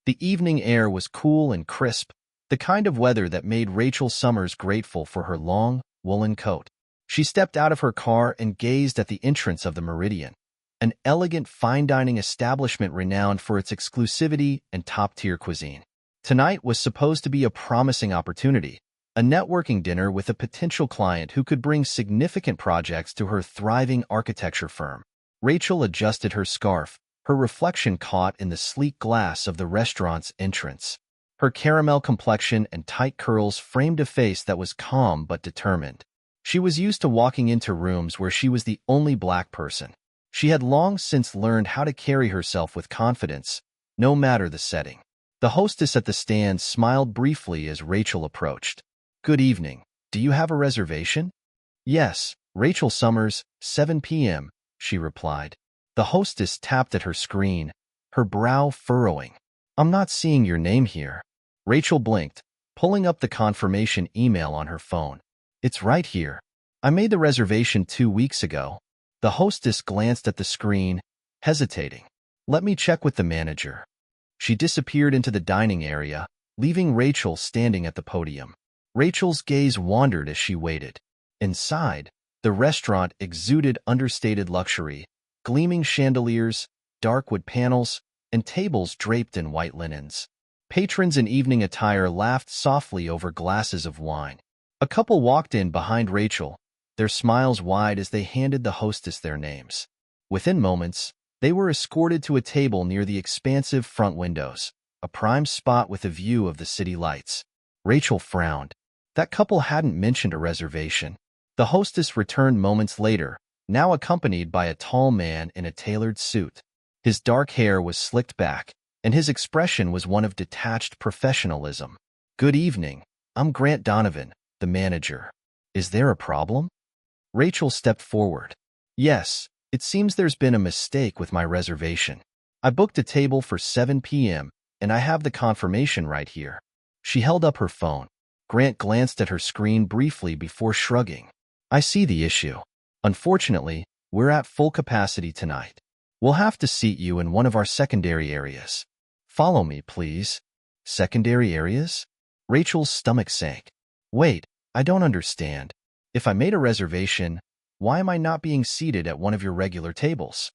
The evening air was cool and crisp, the kind of weather that made Rachel Summers grateful for her long, woolen coat. She stepped out of her car and gazed at the entrance of the Meridian, an elegant fine dining establishment renowned for its exclusivity and top-tier cuisine. Tonight was supposed to be a promising opportunity, a networking dinner with a potential client who could bring significant projects to her thriving architecture firm. Rachel adjusted her scarf, her reflection caught in the sleek glass of the restaurant's entrance. Her caramel complexion and tight curls framed a face that was calm but determined. She was used to walking into rooms where she was the only black person. She had long since learned how to carry herself with confidence, no matter the setting. The hostess at the stand smiled briefly as Rachel approached. "Good evening. Do you have a reservation?" "Yes, Rachel Summers, 7 p.m., she replied. The hostess tapped at her screen, her brow furrowing. "I'm not seeing your name here." Rachel blinked, pulling up the confirmation email on her phone. "It's right here. I made the reservation 2 weeks ago." The hostess glanced at the screen, hesitating. "Let me check with the manager." She disappeared into the dining area, leaving Rachel standing at the podium. Rachel's gaze wandered as she waited. Inside, the restaurant exuded understated luxury, gleaming chandeliers, dark wood panels, and tables draped in white linens. Patrons in evening attire laughed softly over glasses of wine. A couple walked in behind Rachel, their smiles wide as they handed the hostess their names. Within moments, they were escorted to a table near the expansive front windows, a prime spot with a view of the city lights. Rachel frowned. That couple hadn't mentioned a reservation. The hostess returned moments later, now accompanied by a tall man in a tailored suit. His dark hair was slicked back, and his expression was one of detached professionalism. "Good evening. I'm Grant Donovan, the manager. Is there a problem?" Rachel stepped forward. "Yes, it seems there's been a mistake with my reservation. I booked a table for 7 p.m., and I have the confirmation right here." She held up her phone. Grant glanced at her screen briefly before shrugging. "I see the issue. Unfortunately, we're at full capacity tonight. We'll have to seat you in one of our secondary areas. Follow me, please." "Secondary areas?" Rachel's stomach sank. "Wait, I don't understand. If I made a reservation, why am I not being seated at one of your regular tables?"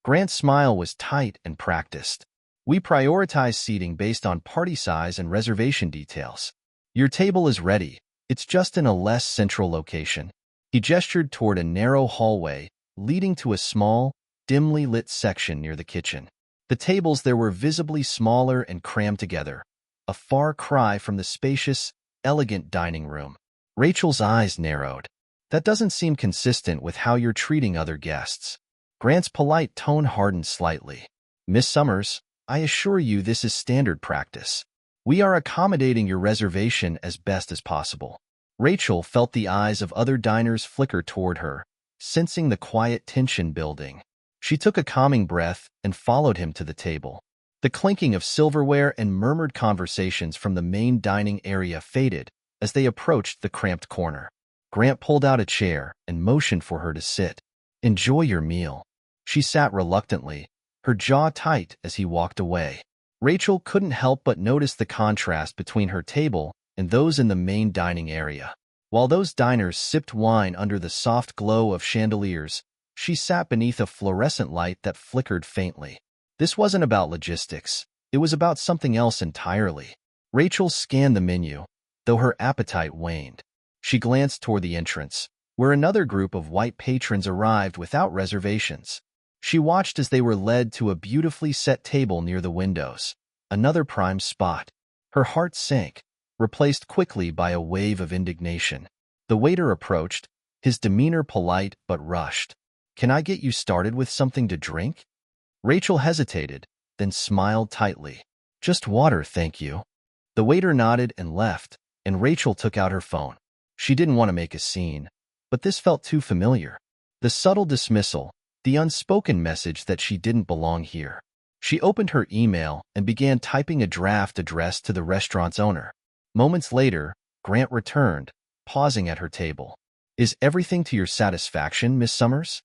Grant's smile was tight and practiced. "We prioritize seating based on party size and reservation details. Your table is ready. It's just in a less central location." He gestured toward a narrow hallway leading to a small, dimly lit section near the kitchen. The tables there were visibly smaller and crammed together, a far cry from the spacious, elegant dining room. Rachel's eyes narrowed. "That doesn't seem consistent with how you're treating other guests." Grant's polite tone hardened slightly. "Miss Summers, I assure you this is standard practice. We are accommodating your reservation as best as possible." Rachel felt the eyes of other diners flicker toward her, sensing the quiet tension building. She took a calming breath and followed him to the table. The clinking of silverware and murmured conversations from the main dining area faded as they approached the cramped corner. Grant pulled out a chair and motioned for her to sit. "Enjoy your meal." She sat reluctantly, her jaw tight as he walked away. Rachel couldn't help but notice the contrast between her table and those in the main dining area. While those diners sipped wine under the soft glow of chandeliers, she sat beneath a fluorescent light that flickered faintly. This wasn't about logistics. It was about something else entirely. Rachel scanned the menu, though her appetite waned. She glanced toward the entrance, where another group of white patrons arrived without reservations. She watched as they were led to a beautifully set table near the windows, another prime spot. Her heart sank, replaced quickly by a wave of indignation. The waiter approached, his demeanor polite but rushed. "Can I get you started with something to drink?" Rachel hesitated, then smiled tightly. "Just water, thank you." The waiter nodded and left, and Rachel took out her phone. She didn't want to make a scene, but this felt too familiar. The subtle dismissal, the unspoken message that she didn't belong here. She opened her email and began typing a draft addressed to the restaurant's owner. Moments later, Grant returned, pausing at her table. "Is everything to your satisfaction, Miss Summers?"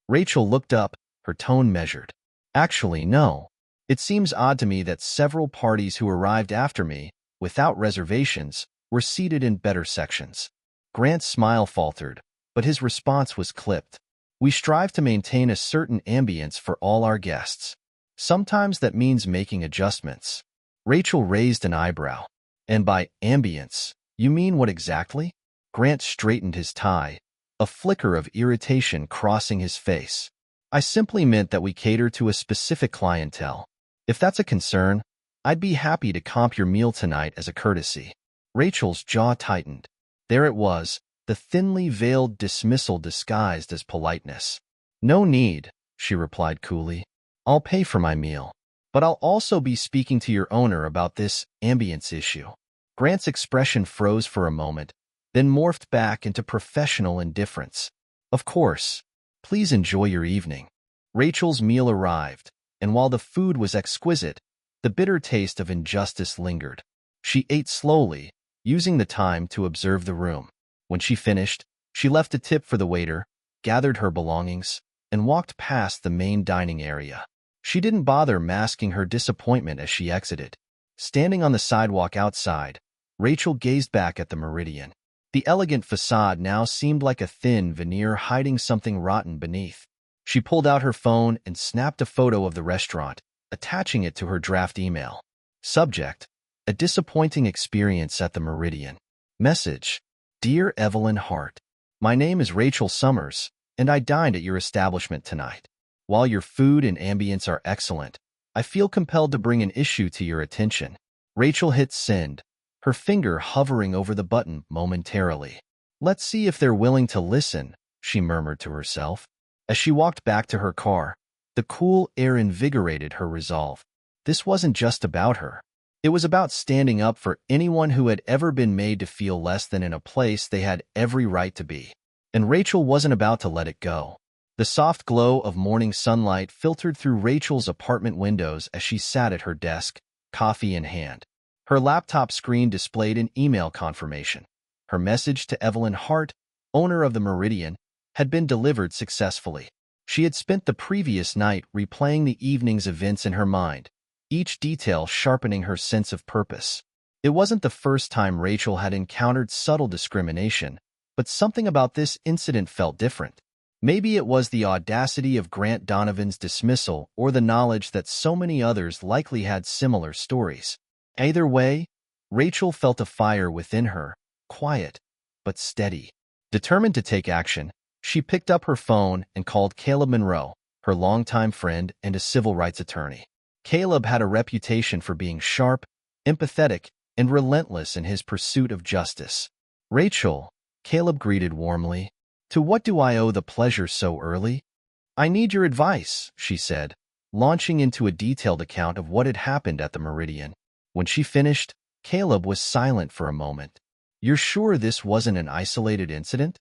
Rachel looked up, her tone measured. "Actually, no. It seems odd to me that several parties who arrived after me, without reservations, were seated in better sections. Grant's smile faltered, but his response was clipped. We strive to maintain a certain ambience for all our guests. Sometimes that means making adjustments. Rachel raised an eyebrow. And by ambience, you mean what exactly? Grant straightened his tie, a flicker of irritation crossing his face. I simply meant that we cater to a specific clientele. If that's a concern, I'd be happy to comp your meal tonight as a courtesy. Rachel's jaw tightened. There it was, the thinly veiled dismissal disguised as politeness. No need, she replied coolly. I'll pay for my meal. But I'll also be speaking to your owner about this ambience issue. Grant's expression froze for a moment, then morphed back into professional indifference. Of course. Please enjoy your evening. Rachel's meal arrived, and while the food was exquisite, the bitter taste of injustice lingered. She ate slowly, using the time to observe the room. When she finished, she left a tip for the waiter, gathered her belongings, and walked past the main dining area. She didn't bother masking her disappointment as she exited. Standing on the sidewalk outside, Rachel gazed back at the Meridian. The elegant facade now seemed like a thin veneer hiding something rotten beneath. She pulled out her phone and snapped a photo of the restaurant, attaching it to her draft email. Subject: a disappointing experience at the Meridian. Message: Dear Evelyn Hart, my name is Rachel Summers, and I dined at your establishment tonight. While your food and ambience are excellent, I feel compelled to bring an issue to your attention. Rachel hit send, her finger hovering over the button momentarily. Let's see if they're willing to listen, she murmured to herself. As she walked back to her car, the cool air invigorated her resolve. This wasn't just about her. It was about standing up for anyone who had ever been made to feel less than in a place they had every right to be. And Rachel wasn't about to let it go. The soft glow of morning sunlight filtered through Rachel's apartment windows as she sat at her desk, coffee in hand. Her laptop screen displayed an email confirmation. Her message to Evelyn Hart, owner of the Meridian, had been delivered successfully. She had spent the previous night replaying the evening's events in her mind, each detail sharpening her sense of purpose. It wasn't the first time Rachel had encountered subtle discrimination, but something about this incident felt different. Maybe it was the audacity of Grant Donovan's dismissal or the knowledge that so many others likely had similar stories. Either way, Rachel felt a fire within her, quiet but steady. Determined to take action, she picked up her phone and called Caleb Monroe, her longtime friend and a civil rights attorney. Caleb had a reputation for being sharp, empathetic, and relentless in his pursuit of justice. Rachel, Caleb greeted warmly. To what do I owe the pleasure so early? I need your advice, she said, launching into a detailed account of what had happened at the Meridian. When she finished, Caleb was silent for a moment. You're sure this wasn't an isolated incident?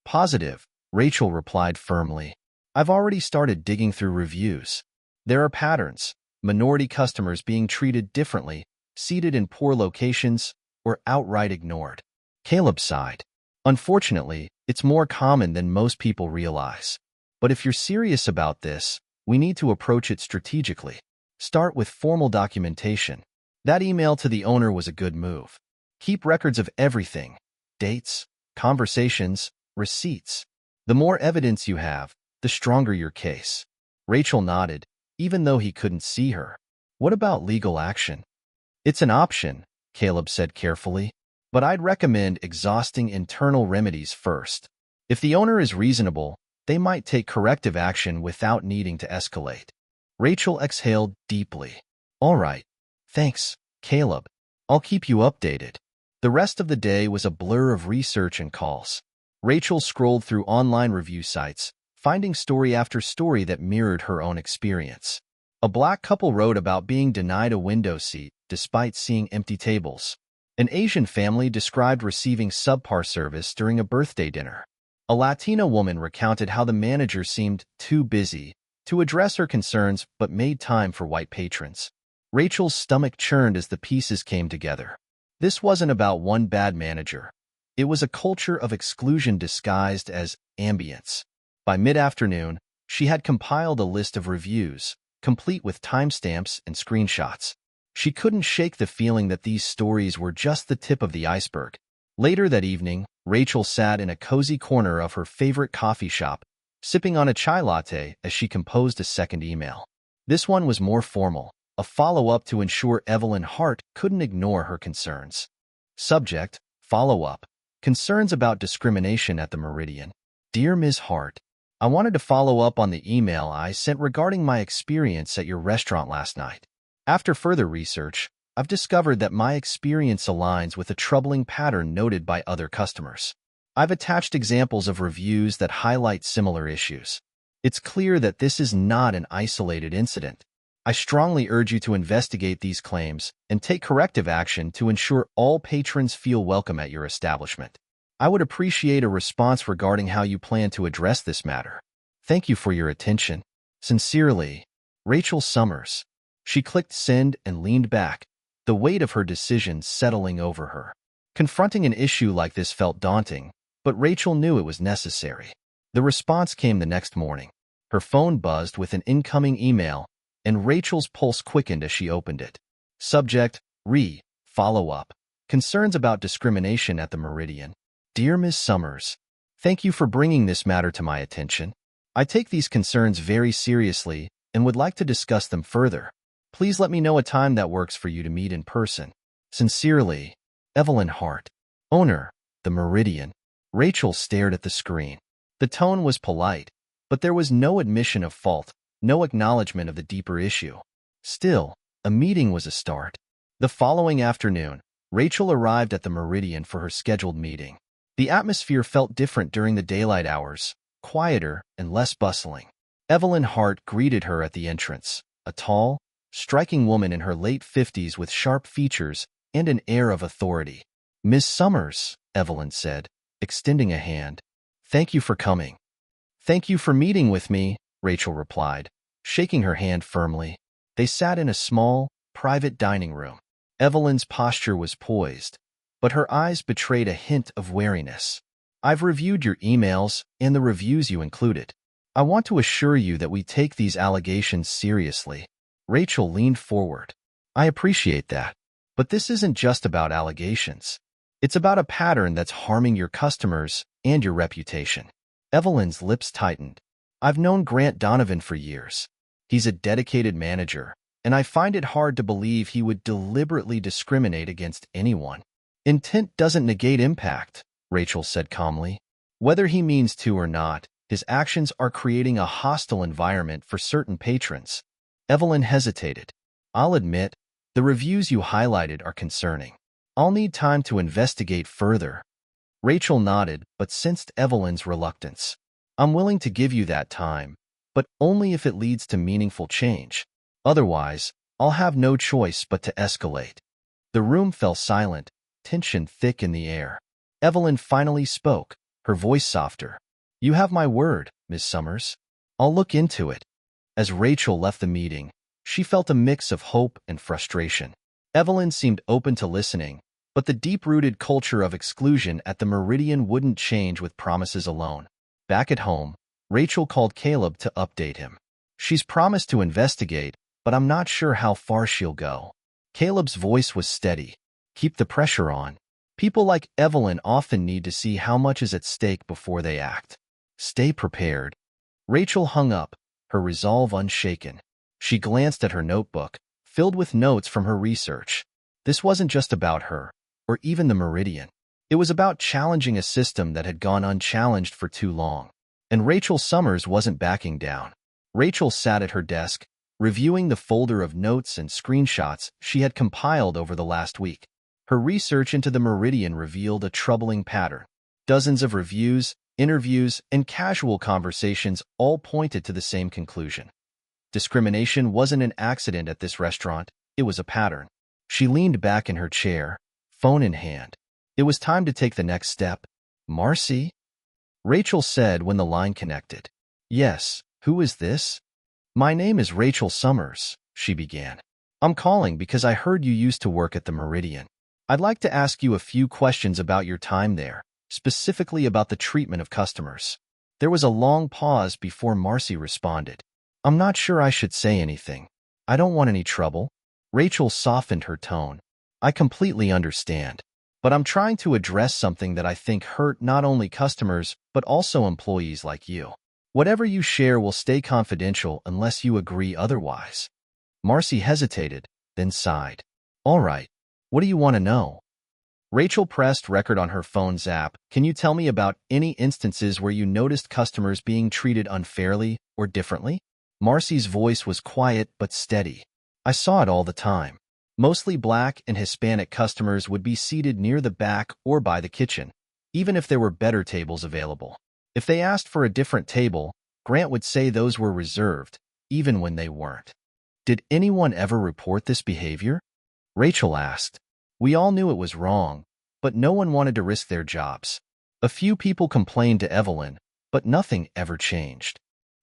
Positive, Rachel replied firmly. I've already started digging through reviews. There are patterns, minority customers being treated differently, seated in poor locations, or outright ignored. Caleb sighed. Unfortunately, it's more common than most people realize. But if you're serious about this, we need to approach it strategically. Start with formal documentation. That email to the owner was a good move. Keep records of everything: dates, conversations, receipts. The more evidence you have, the stronger your case. Rachel nodded, even though he couldn't see her. What about legal action? It's an option, Caleb said carefully, but I'd recommend exhausting internal remedies first. If the owner is reasonable, they might take corrective action without needing to escalate. Rachel exhaled deeply. All right. Thanks, Caleb. I'll keep you updated. The rest of the day was a blur of research and calls. Rachel scrolled through online review sites, finding story after story that mirrored her own experience. A black couple wrote about being denied a window seat despite seeing empty tables. An Asian family described receiving subpar service during a birthday dinner. A Latina woman recounted how the manager seemed too busy to address her concerns but made time for white patrons. Rachel's stomach churned as the pieces came together. This wasn't about one bad manager. It was a culture of exclusion disguised as ambience. By mid-afternoon, she had compiled a list of reviews, complete with timestamps and screenshots. She couldn't shake the feeling that these stories were just the tip of the iceberg. Later that evening, Rachel sat in a cozy corner of her favorite coffee shop, sipping on a chai latte as she composed a second email. This one was more formal, a follow-up to ensure Evelyn Hart couldn't ignore her concerns. Subject: follow-up. Concerns about discrimination at the Meridian. Dear Ms. Hart, I wanted to follow up on the email I sent regarding my experience at your restaurant last night. After further research, I've discovered that my experience aligns with a troubling pattern noted by other customers. I've attached examples of reviews that highlight similar issues. It's clear that this is not an isolated incident. I strongly urge you to investigate these claims and take corrective action to ensure all patrons feel welcome at your establishment. I would appreciate a response regarding how you plan to address this matter. Thank you for your attention. Sincerely, Rachel Summers. She clicked send and leaned back, the weight of her decision settling over her. Confronting an issue like this felt daunting, but Rachel knew it was necessary. The response came the next morning. Her phone buzzed with an incoming email, and Rachel's pulse quickened as she opened it. Subject: follow-up. Concerns about discrimination at the Meridian. Dear Ms. Summers, thank you for bringing this matter to my attention. I take these concerns very seriously and would like to discuss them further. Please let me know a time that works for you to meet in person. Sincerely, Evelyn Hart, owner, the Meridian. Rachel stared at the screen. The tone was polite, but there was no admission of fault, no acknowledgement of the deeper issue. Still, a meeting was a start. The following afternoon, Rachel arrived at the Meridian for her scheduled meeting. The atmosphere felt different during the daylight hours, quieter and less bustling. Evelyn Hart greeted her at the entrance, a tall, striking woman in her late 50s with sharp features and an air of authority. Ms. Summers, Evelyn said, extending a hand. Thank you for coming. Thank you for meeting with me, Rachel replied, shaking her hand firmly. They sat in a small, private dining room. Evelyn's posture was poised, but her eyes betrayed a hint of wariness. I've reviewed your emails and the reviews you included. I want to assure you that we take these allegations seriously. Rachel leaned forward. I appreciate that, but this isn't just about allegations. It's about a pattern that's harming your customers and your reputation. Evelyn's lips tightened. I've known Grant Donovan for years. He's a dedicated manager, and I find it hard to believe he would deliberately discriminate against anyone. Intent doesn't negate impact, Rachel said calmly. Whether he means to or not, his actions are creating a hostile environment for certain patrons. Evelyn hesitated. I'll admit, the reviews you highlighted are concerning. I'll need time to investigate further. Rachel nodded, but sensed Evelyn's reluctance. I'm willing to give you that time, but only if it leads to meaningful change. Otherwise, I'll have no choice but to escalate. The room fell silent, tension thick in the air. Evelyn finally spoke, her voice softer. You have my word, Ms. Summers. I'll look into it. As Rachel left the meeting, she felt a mix of hope and frustration. Evelyn seemed open to listening, but the deep-rooted culture of exclusion at the Meridian wouldn't change with promises alone. Back at home, Rachel called Caleb to update him. She's promised to investigate, but I'm not sure how far she'll go. Caleb's voice was steady. Keep the pressure on. People like Evelyn often need to see how much is at stake before they act. Stay prepared. Rachel hung up, her resolve unshaken. She glanced at her notebook, filled with notes from her research. This wasn't just about her, or even the Meridian. It was about challenging a system that had gone unchallenged for too long. And Rachel Summers wasn't backing down. Rachel sat at her desk, reviewing the folder of notes and screenshots she had compiled over the last week. Her research into the Meridian revealed a troubling pattern. Dozens of reviews, interviews, and casual conversations all pointed to the same conclusion. Discrimination wasn't an accident at this restaurant, it was a pattern. She leaned back in her chair, phone in hand. It was time to take the next step. Marcy? Rachel said when the line connected. Yes, who is this? My name is Rachel Summers, she began. I'm calling because I heard you used to work at the Meridian. I'd like to ask you a few questions about your time there, specifically about the treatment of customers. There was a long pause before Marcy responded. I'm not sure I should say anything. I don't want any trouble. Rachel softened her tone. I completely understand. But I'm trying to address something that I think hurt not only customers, but also employees like you. Whatever you share will stay confidential unless you agree otherwise. Marcy hesitated, then sighed. All right. What do you want to know? Rachel pressed record on her phone's app. Can you tell me about any instances where you noticed customers being treated unfairly or differently? Marcy's voice was quiet but steady. I saw it all the time. Mostly Black and Hispanic customers would be seated near the back or by the kitchen, even if there were better tables available. If they asked for a different table, Grant would say those were reserved, even when they weren't. Did anyone ever report this behavior? Rachel asked. We all knew it was wrong, but no one wanted to risk their jobs. A few people complained to Evelyn, but nothing ever changed.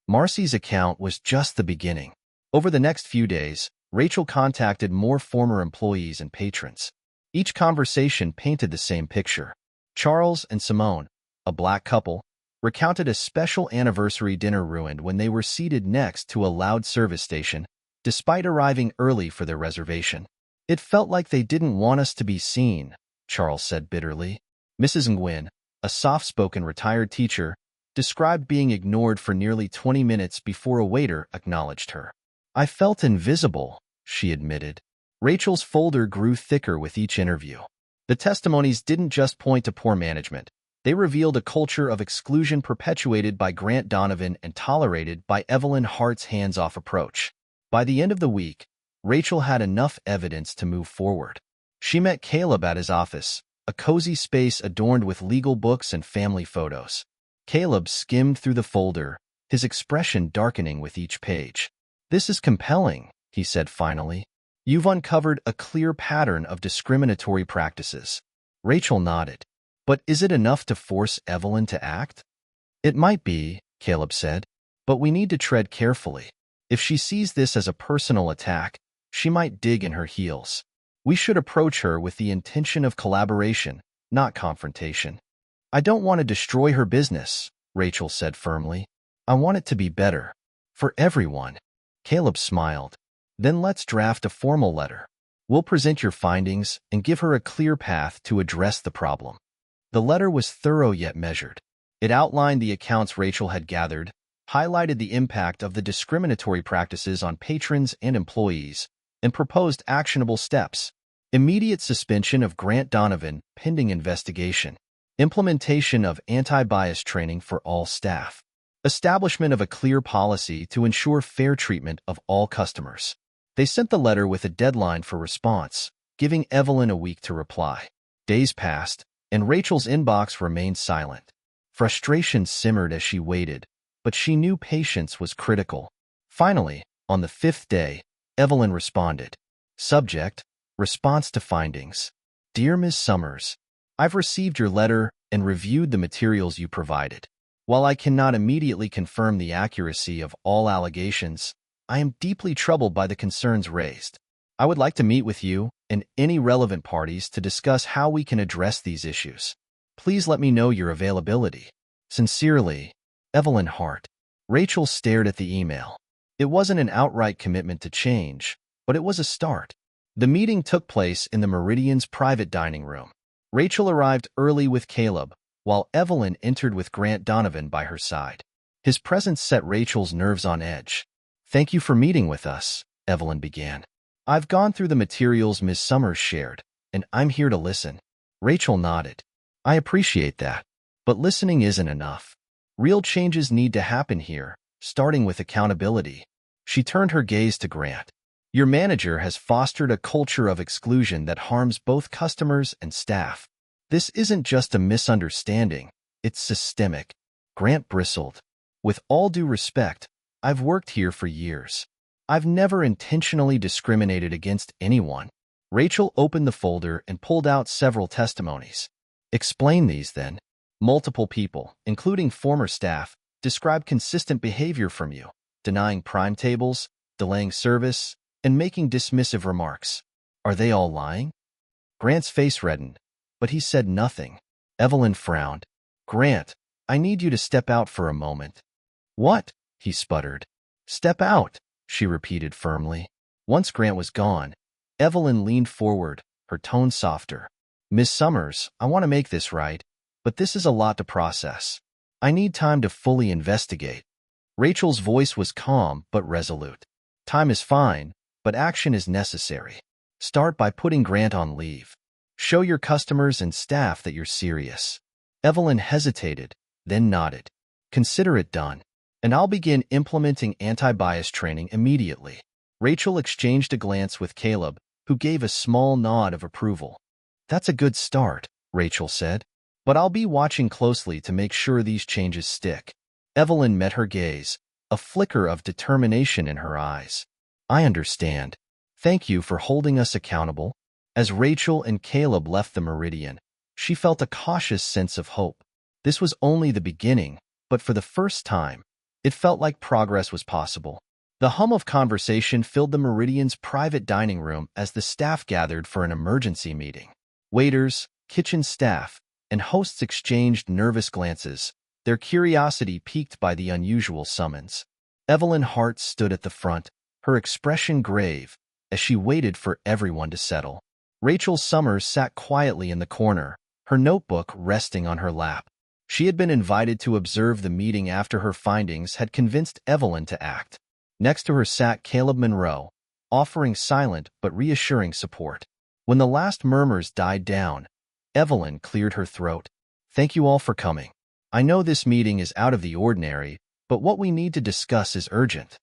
Marcy's account was just the beginning. Over the next few days, Rachel contacted more former employees and patrons. Each conversation painted the same picture. Charles and Simone, a Black couple, recounted a special anniversary dinner ruined when they were seated next to a loud service station, despite arriving early for their reservation. It felt like they didn't want us to be seen, Charles said bitterly. Mrs. Nguyen, a soft-spoken retired teacher, described being ignored for nearly 20 minutes before a waiter acknowledged her. I felt invisible, she admitted. Rachel's folder grew thicker with each interview. The testimonies didn't just point to poor management. They revealed a culture of exclusion perpetuated by Grant Donovan and tolerated by Evelyn Hart's hands-off approach. By the end of the week, Rachel had enough evidence to move forward. She met Caleb at his office, a cozy space adorned with legal books and family photos. Caleb skimmed through the folder, his expression darkening with each page. This is compelling, he said finally. You've uncovered a clear pattern of discriminatory practices. Rachel nodded. But is it enough to force Evelyn to act? It might be, Caleb said, but we need to tread carefully. If she sees this as a personal attack, she might dig in her heels. We should approach her with the intention of collaboration, not confrontation. I don't want to destroy her business, Rachel said firmly. I want it to be better. For everyone. Caleb smiled. Then let's draft a formal letter. We'll present your findings and give her a clear path to address the problem. The letter was thorough yet measured. It outlined the accounts Rachel had gathered, highlighted the impact of the discriminatory practices on patrons and employees, and proposed actionable steps. Immediate suspension of Grant Donovan pending investigation. Implementation of anti-bias training for all staff. Establishment of a clear policy to ensure fair treatment of all customers. They sent the letter with a deadline for response, giving Evelyn a week to reply. Days passed, and Rachel's inbox remained silent. Frustration simmered as she waited, but she knew patience was critical. Finally, on the 5th day, Evelyn responded. Subject, response to findings. Dear Ms. Summers, I've received your letter and reviewed the materials you provided. While I cannot immediately confirm the accuracy of all allegations, I am deeply troubled by the concerns raised. I would like to meet with you and any relevant parties to discuss how we can address these issues. Please let me know your availability. Sincerely, Evelyn Hart. Rachel stared at the email. It wasn't an outright commitment to change, but it was a start. The meeting took place in the Meridian's private dining room. Rachel arrived early with Caleb, while Evelyn entered with Grant Donovan by her side. His presence set Rachel's nerves on edge. Thank you for meeting with us, Evelyn began. I've gone through the materials Ms. Summers shared, and I'm here to listen. Rachel nodded. I appreciate that, but listening isn't enough. Real changes need to happen here, starting with accountability. She turned her gaze to Grant. Your manager has fostered a culture of exclusion that harms both customers and staff. This isn't just a misunderstanding, it's systemic. Grant bristled. With all due respect, I've worked here for years. I've never intentionally discriminated against anyone. Rachel opened the folder and pulled out several testimonies. Explain these, then. Multiple people, including former staff, described consistent behavior from you, denying prime tables, delaying service, and making dismissive remarks. Are they all lying? Grant's face reddened, but he said nothing. Evelyn frowned. Grant, I need you to step out for a moment. What? He sputtered. Step out, she repeated firmly. Once Grant was gone, Evelyn leaned forward, her tone softer. Miss Summers, I want to make this right, but this is a lot to process. I need time to fully investigate. Rachel's voice was calm but resolute. Time is fine, but action is necessary. Start by putting Grant on leave. Show your customers and staff that you're serious. Evelyn hesitated, then nodded. Consider it done, and I'll begin implementing anti-bias training immediately. Rachel exchanged a glance with Caleb, who gave a small nod of approval. That's a good start, Rachel said, but I'll be watching closely to make sure these changes stick. Evelyn met her gaze, a flicker of determination in her eyes. I understand. Thank you for holding us accountable. As Rachel and Caleb left the Meridian, she felt a cautious sense of hope. This was only the beginning, but for the first time, it felt like progress was possible. The hum of conversation filled the Meridian's private dining room as the staff gathered for an emergency meeting. Waiters, kitchen staff, and hosts exchanged nervous glances, their curiosity piqued by the unusual summons. Evelyn Hart stood at the front, her expression grave, as she waited for everyone to settle. Rachel Summers sat quietly in the corner, her notebook resting on her lap. She had been invited to observe the meeting after her findings had convinced Evelyn to act. Next to her sat Caleb Monroe, offering silent but reassuring support. When the last murmurs died down, Evelyn cleared her throat. Thank you all for coming. I know this meeting is out of the ordinary, but what we need to discuss is urgent.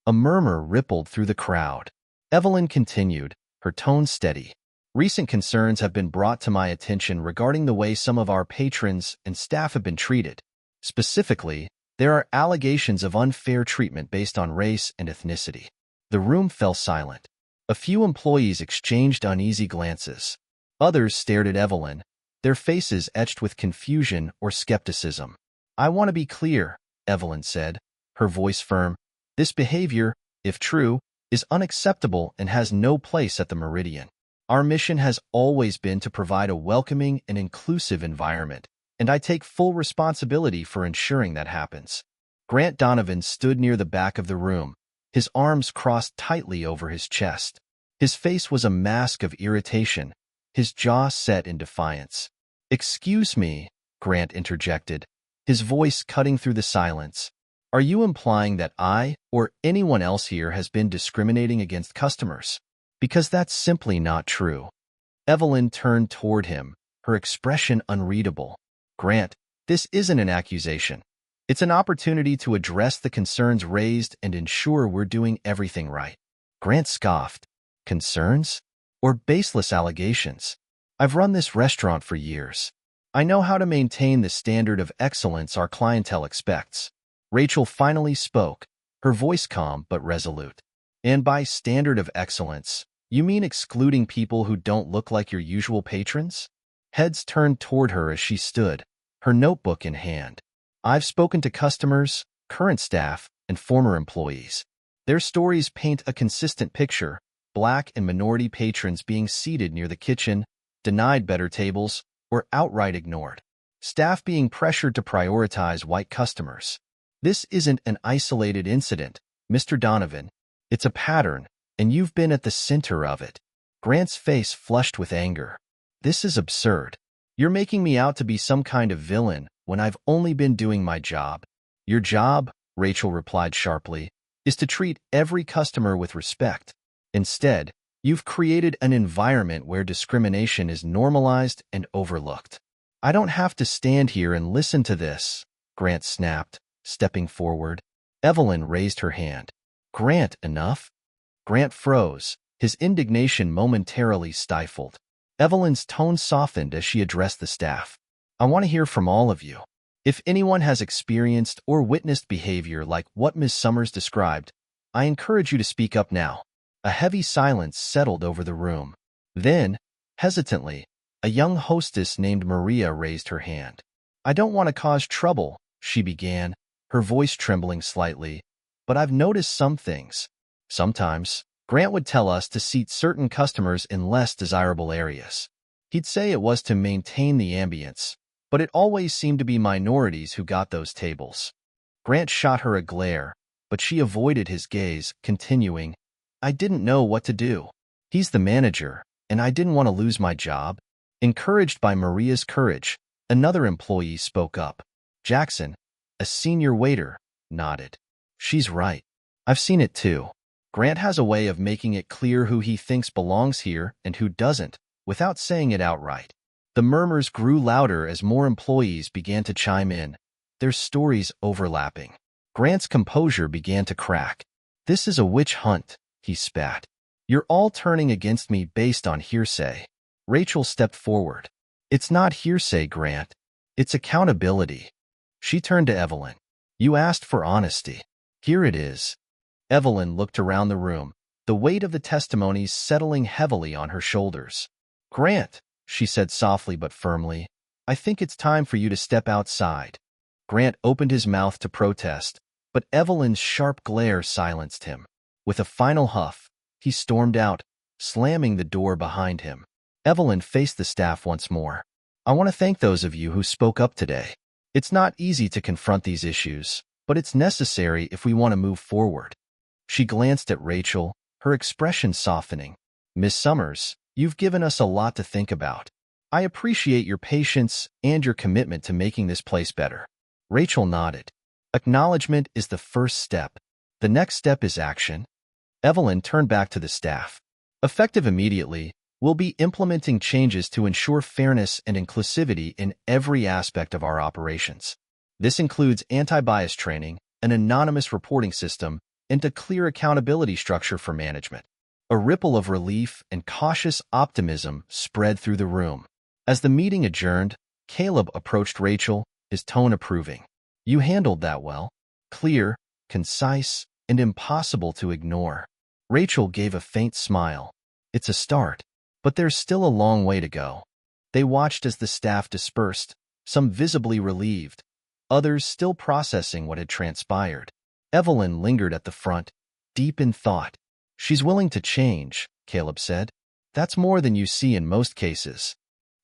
A murmur rippled through the crowd. Evelyn continued, her tone steady. Recent concerns have been brought to my attention regarding the way some of our patrons and staff have been treated. Specifically, there are allegations of unfair treatment based on race and ethnicity. The room fell silent. A few employees exchanged uneasy glances. Others stared at Evelyn, their faces etched with confusion or skepticism. I want to be clear, Evelyn said, her voice firm. This behavior, if true, is unacceptable and has no place at the Meridian. Our mission has always been to provide a welcoming and inclusive environment, and I take full responsibility for ensuring that happens. Grant Donovan stood near the back of the room, his arms crossed tightly over his chest. His face was a mask of irritation, his jaw set in defiance. Excuse me, Grant interjected, his voice cutting through the silence. Are you implying that I or anyone else here has been discriminating against customers? Because that's simply not true. Evelyn turned toward him, her expression unreadable. Grant, this isn't an accusation. It's an opportunity to address the concerns raised and ensure we're doing everything right. Grant scoffed. Concerns? Or baseless allegations? I've run this restaurant for years. I know how to maintain the standard of excellence our clientele expects. Rachel finally spoke, her voice calm but resolute. And by standard of excellence, you mean excluding people who don't look like your usual patrons? Heads turned toward her as she stood, her notebook in hand. I've spoken to customers, current staff, and former employees. Their stories paint a consistent picture, Black and minority patrons being seated near the kitchen, denied better tables, or outright ignored. Staff being pressured to prioritize white customers. This isn't an isolated incident, Mr. Donovan. It's a pattern, and you've been at the center of it. Grant's face flushed with anger. This is absurd. You're making me out to be some kind of villain when I've only been doing my job. Your job, Rachel replied sharply, is to treat every customer with respect. Instead, you've created an environment where discrimination is normalized and overlooked. I don't have to stand here and listen to this, Grant snapped, stepping forward. Evelyn raised her hand. Grant, enough? Grant froze, his indignation momentarily stifled. Evelyn's tone softened as she addressed the staff. I want to hear from all of you. If anyone has experienced or witnessed behavior like what Ms. Summers described, I encourage you to speak up now. A heavy silence settled over the room. Then, hesitantly, a young hostess named Maria raised her hand. I don't want to cause trouble, she began, her voice trembling slightly, but I've noticed some things. Sometimes, Grant would tell us to seat certain customers in less desirable areas. He'd say it was to maintain the ambience, but it always seemed to be minorities who got those tables. Grant shot her a glare, but she avoided his gaze, continuing, I didn't know what to do. He's the manager, and I didn't want to lose my job. Encouraged by Maria's courage, another employee spoke up. Jackson, a senior waiter, nodded. She's right. I've seen it too. Grant has a way of making it clear who he thinks belongs here and who doesn't, without saying it outright. The murmurs grew louder as more employees began to chime in, their stories overlapping. Grant's composure began to crack. This is a witch hunt, he spat. You're all turning against me based on hearsay. Rachel stepped forward. It's not hearsay, Grant. It's accountability. She turned to Evelyn. You asked for honesty. Here it is. Evelyn looked around the room, the weight of the testimonies settling heavily on her shoulders. Grant, she said softly but firmly, I think it's time for you to step outside. Grant opened his mouth to protest, but Evelyn's sharp glare silenced him. With a final huff, he stormed out, slamming the door behind him. Evelyn faced the staff once more. I want to thank those of you who spoke up today. It's not easy to confront these issues, but it's necessary if we want to move forward. She glanced at Rachel, her expression softening. Miss Summers, you've given us a lot to think about. I appreciate your patience and your commitment to making this place better. Rachel nodded. Acknowledgement is the first step. The next step is action. Evelyn turned back to the staff. Effective immediately, we'll be implementing changes to ensure fairness and inclusivity in every aspect of our operations. This includes anti-bias training, an anonymous reporting system, and a clear accountability structure for management. A ripple of relief and cautious optimism spread through the room. As the meeting adjourned, Caleb approached Rachel, his tone approving. You handled that well. Clear, concise, and impossible to ignore. Rachel gave a faint smile. It's a start, but there's still a long way to go. They watched as the staff dispersed, some visibly relieved, others still processing what had transpired. Evelyn lingered at the front, deep in thought. She's willing to change, Caleb said. That's more than you see in most cases.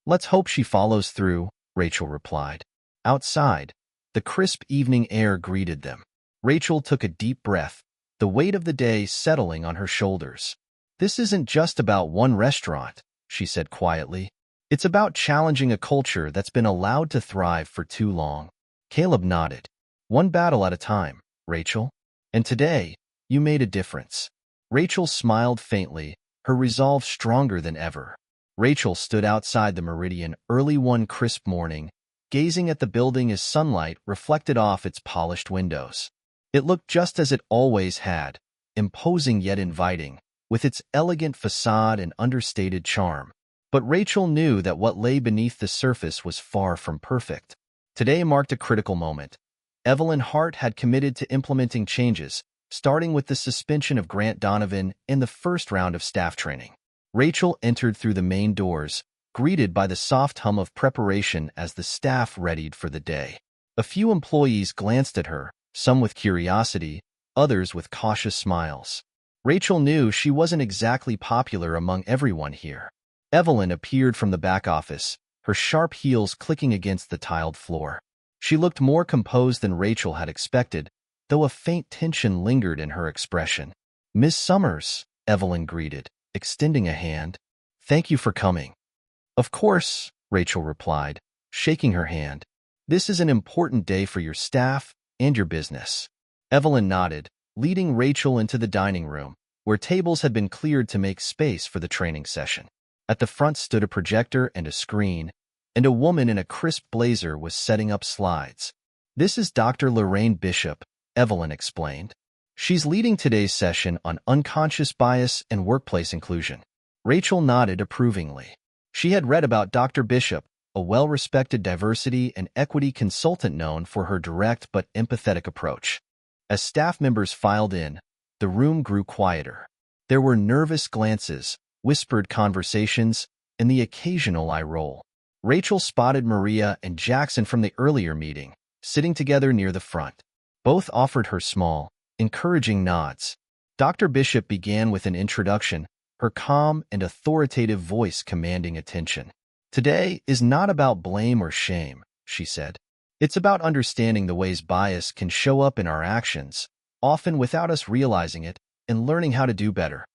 Let's hope she follows through, Rachel replied. Outside, the crisp evening air greeted them. Rachel took a deep breath, the weight of the day settling on her shoulders. This isn't just about one restaurant, she said quietly. It's about challenging a culture that's been allowed to thrive for too long. Caleb nodded. One battle at a time, Rachel. And today, you made a difference. Rachel smiled faintly, her resolve stronger than ever. Rachel stood outside the Meridian early one crisp morning, gazing at the building as sunlight reflected off its polished windows. It looked just as it always had, imposing yet inviting, with its elegant facade and understated charm. But Rachel knew that what lay beneath the surface was far from perfect. Today marked a critical moment. Evelyn Hart had committed to implementing changes, starting with the suspension of Grant Donovan and the first round of staff training. Rachel entered through the main doors, greeted by the soft hum of preparation as the staff readied for the day. A few employees glanced at her, some with curiosity, others with cautious smiles. Rachel knew she wasn't exactly popular among everyone here. Evelyn appeared from the back office, her sharp heels clicking against the tiled floor. She looked more composed than Rachel had expected, though a faint tension lingered in her expression. Miss Summers, Evelyn greeted, extending a hand. Thank you for coming. Of course, Rachel replied, shaking her hand. This is an important day for your staff and your business. Evelyn nodded, leading Rachel into the dining room, where tables had been cleared to make space for the training session. At the front stood a projector and a screen, and a woman in a crisp blazer was setting up slides. This is Dr. Lorraine Bishop, Evelyn explained. She's leading today's session on unconscious bias and workplace inclusion. Rachel nodded approvingly. She had read about Dr. Bishop, a well-respected diversity and equity consultant known for her direct but empathetic approach. As staff members filed in, the room grew quieter. There were nervous glances, whispered conversations, and the occasional eye roll. Rachel spotted Maria and Jackson from the earlier meeting, sitting together near the front. Both offered her small, encouraging nods. Dr. Bishop began with an introduction, her calm and authoritative voice commanding attention. Today is not about blame or shame, she said. It's about understanding the ways bias can show up in our actions, often without us realizing it, and learning how to do better.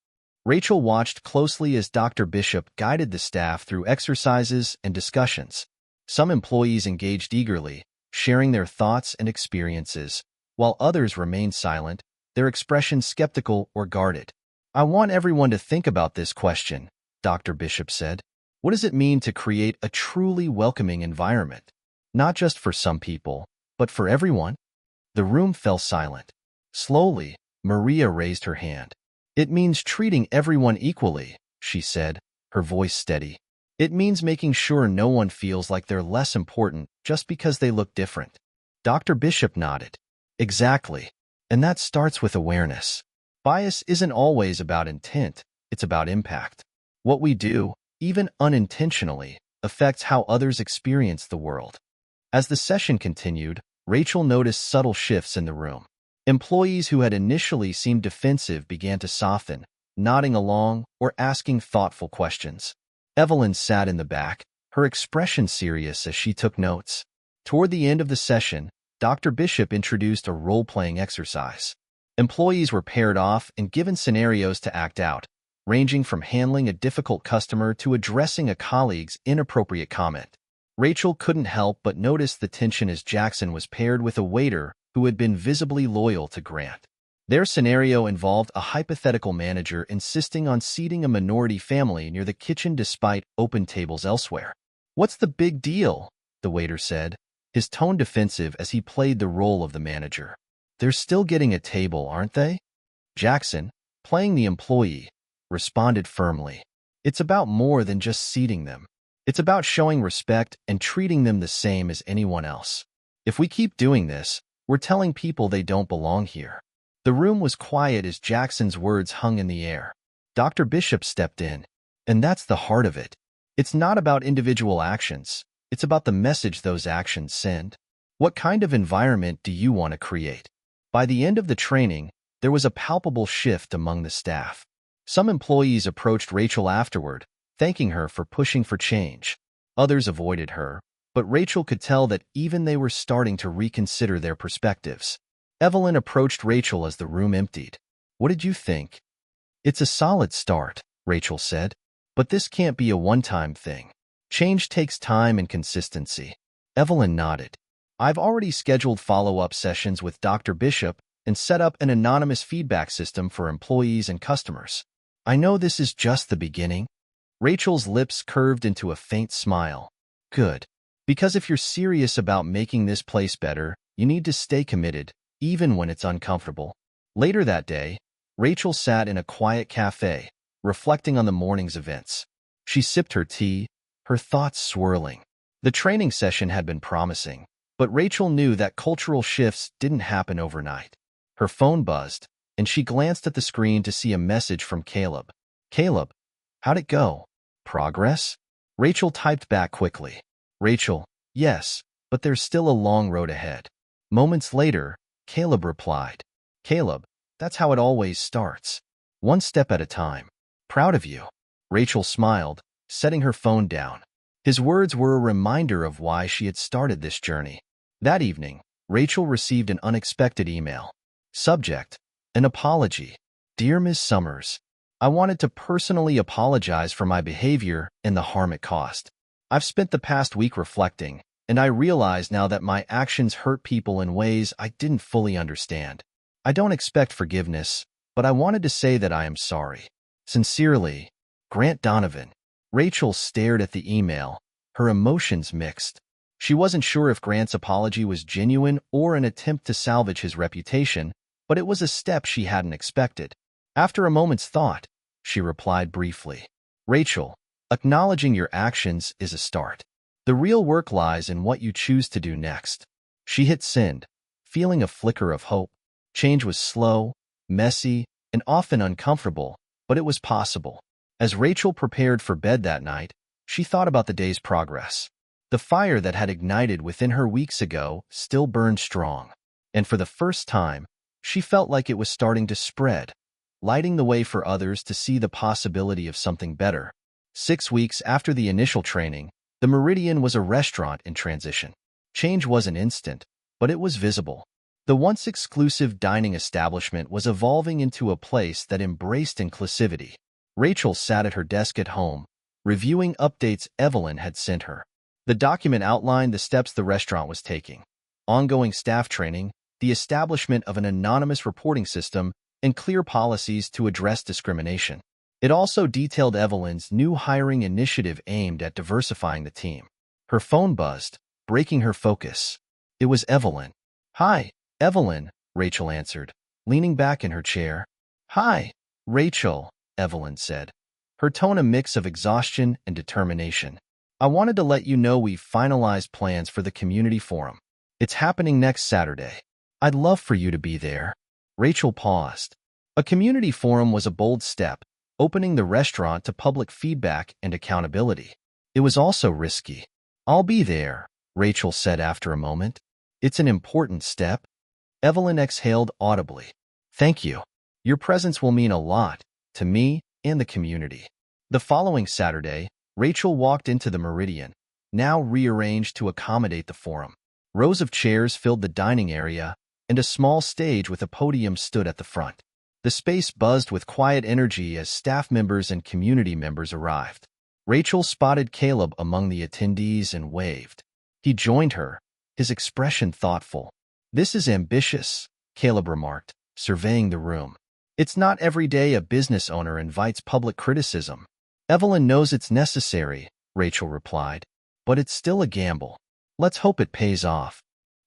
Rachel watched closely as Dr. Bishop guided the staff through exercises and discussions. Some employees engaged eagerly, sharing their thoughts and experiences, while others remained silent, their expressions skeptical or guarded. "I want everyone to think about this question," Dr. Bishop said. "What does it mean to create a truly welcoming environment? Not just for some people, but for everyone?" The room fell silent. Slowly, Maria raised her hand. "It means treating everyone equally," she said, her voice steady. "It means making sure no one feels like they're less important just because they look different." Dr. Bishop nodded. "Exactly. And that starts with awareness. Bias isn't always about intent, it's about impact. What we do, even unintentionally, affects how others experience the world." As the session continued, Rachel noticed subtle shifts in the room. Employees who had initially seemed defensive began to soften, nodding along or asking thoughtful questions. Evelyn sat in the back, her expression serious as she took notes. Toward the end of the session, Dr. Bishop introduced a role-playing exercise. Employees were paired off and given scenarios to act out, ranging from handling a difficult customer to addressing a colleague's inappropriate comment. Rachel couldn't help but notice the tension as Jackson was paired with a waiter who had been visibly loyal to Grant. Their scenario involved a hypothetical manager insisting on seating a minority family near the kitchen despite open tables elsewhere. "What's the big deal?" the waiter said, his tone defensive as he played the role of the manager. "They're still getting a table, aren't they?" Jackson, playing the employee, responded firmly. "It's about more than just seating them. It's about showing respect and treating them the same as anyone else. If we keep doing this, we're telling people they don't belong here." The room was quiet as Jackson's words hung in the air. Dr. Bishop stepped in, and that's the heart of it. It's not about individual actions. It's about the message those actions send. What kind of environment do you want to create? By the end of the training, there was a palpable shift among the staff. Some employees approached Rachel afterward, thanking her for pushing for change. Others avoided her, but Rachel could tell that even they were starting to reconsider their perspectives. Evelyn approached Rachel as the room emptied. "What did you think?" "It's a solid start," Rachel said, "but this can't be a one-time thing. Change takes time and consistency." Evelyn nodded. "I've already scheduled follow-up sessions with Dr. Bishop and set up an anonymous feedback system for employees and customers. I know this is just the beginning." Rachel's lips curved into a faint smile. "Good. Because if you're serious about making this place better, you need to stay committed, even when it's uncomfortable." Later that day, Rachel sat in a quiet cafe, reflecting on the morning's events. She sipped her tea, her thoughts swirling. The training session had been promising, but Rachel knew that cultural shifts didn't happen overnight. Her phone buzzed, and she glanced at the screen to see a message from Caleb. "Caleb, how'd it go? Progress?" Rachel typed back quickly. "Rachel, yes, but there's still a long road ahead." Moments later, Caleb replied. "Caleb, that's how it always starts. One step at a time. Proud of you." Rachel smiled, setting her phone down. His words were a reminder of why she had started this journey. That evening, Rachel received an unexpected email. Subject: an apology. "Dear Ms. Summers, I wanted to personally apologize for my behavior and the harm it caused. I've spent the past week reflecting, and I realize now that my actions hurt people in ways I didn't fully understand. I don't expect forgiveness, but I wanted to say that I am sorry. Sincerely, Grant Donovan." Rachel stared at the email, her emotions mixed. She wasn't sure if Grant's apology was genuine or an attempt to salvage his reputation, but it was a step she hadn't expected. After a moment's thought, she replied briefly. "Rachel, acknowledging your actions is a start. The real work lies in what you choose to do next." She hit send, feeling a flicker of hope. Change was slow, messy, and often uncomfortable, but it was possible. As Rachel prepared for bed that night, she thought about the day's progress. The fire that had ignited within her weeks ago still burned strong, and for the first time, she felt like it was starting to spread, lighting the way for others to see the possibility of something better. 6 weeks after the initial training, the Meridian was a restaurant in transition. Change wasn't instant, but it was visible. The once exclusive dining establishment was evolving into a place that embraced inclusivity. Rachel sat at her desk at home, reviewing updates Evelyn had sent her. The document outlined the steps the restaurant was taking: ongoing staff training, the establishment of an anonymous reporting system, and clear policies to address discrimination. It also detailed Evelyn's new hiring initiative aimed at diversifying the team. Her phone buzzed, breaking her focus. It was Evelyn. "Hi, Evelyn," Rachel answered, leaning back in her chair. "Hi, Rachel," Evelyn said, her tone a mix of exhaustion and determination. "I wanted to let you know we've finalized plans for the community forum. It's happening next Saturday. I'd love for you to be there." Rachel paused. A community forum was a bold step, opening the restaurant to public feedback and accountability. It was also risky. "I'll be there," Rachel said after a moment. "It's an important step." Evelyn exhaled audibly. "Thank you. Your presence will mean a lot to me and the community." The following Saturday, Rachel walked into the Meridian, now rearranged to accommodate the forum. Rows of chairs filled the dining area, and a small stage with a podium stood at the front. The space buzzed with quiet energy as staff members and community members arrived. Rachel spotted Caleb among the attendees and waved. He joined her, his expression thoughtful. "This is ambitious," Caleb remarked, surveying the room. "It's not every day a business owner invites public criticism." "Evelyn knows it's necessary," Rachel replied, "but it's still a gamble. Let's hope it pays off."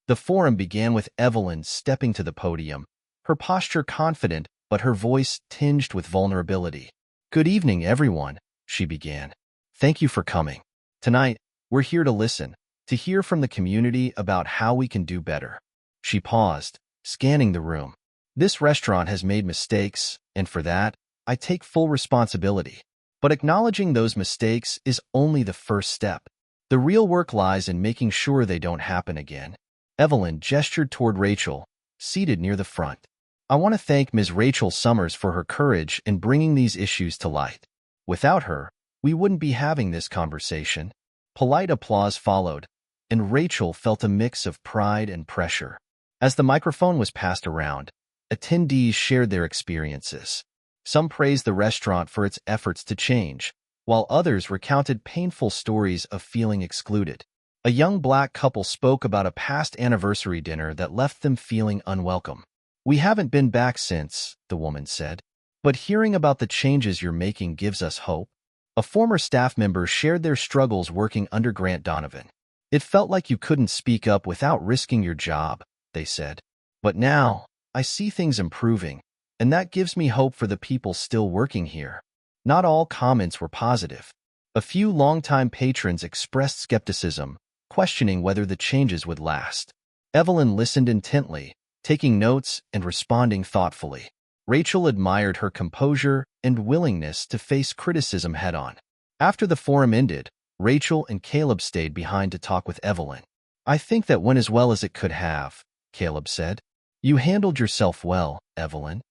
The forum began with Evelyn stepping to the podium, her posture confident but her voice tinged with vulnerability. "Good evening, everyone," she began. "Thank you for coming. Tonight, we're here to listen, to hear from the community about how we can do better." She paused, scanning the room. "This restaurant has made mistakes, and for that, I take full responsibility. But acknowledging those mistakes is only the first step. The real work lies in making sure they don't happen again." Evelyn gestured toward Rachel, seated near the front. "I want to thank Ms. Rachel Summers for her courage in bringing these issues to light. Without her, we wouldn't be having this conversation." Polite applause followed, and Rachel felt a mix of pride and pressure. As the microphone was passed around, attendees shared their experiences. Some praised the restaurant for its efforts to change, while others recounted painful stories of feeling excluded. A young black couple spoke about a past anniversary dinner that left them feeling unwelcome. "We haven't been back since," the woman said, "but hearing about the changes you're making gives us hope." A former staff member shared their struggles working under Grant Donovan. "It felt like you couldn't speak up without risking your job," they said. "But now, I see things improving, and that gives me hope for the people still working here." Not all comments were positive. A few longtime patrons expressed skepticism, questioning whether the changes would last. Evelyn listened intently, taking notes and responding thoughtfully. Rachel admired her composure and willingness to face criticism head-on. After the forum ended, Rachel and Caleb stayed behind to talk with Evelyn. "I think that went as well as it could have," Caleb said. "You handled yourself well, Evelyn."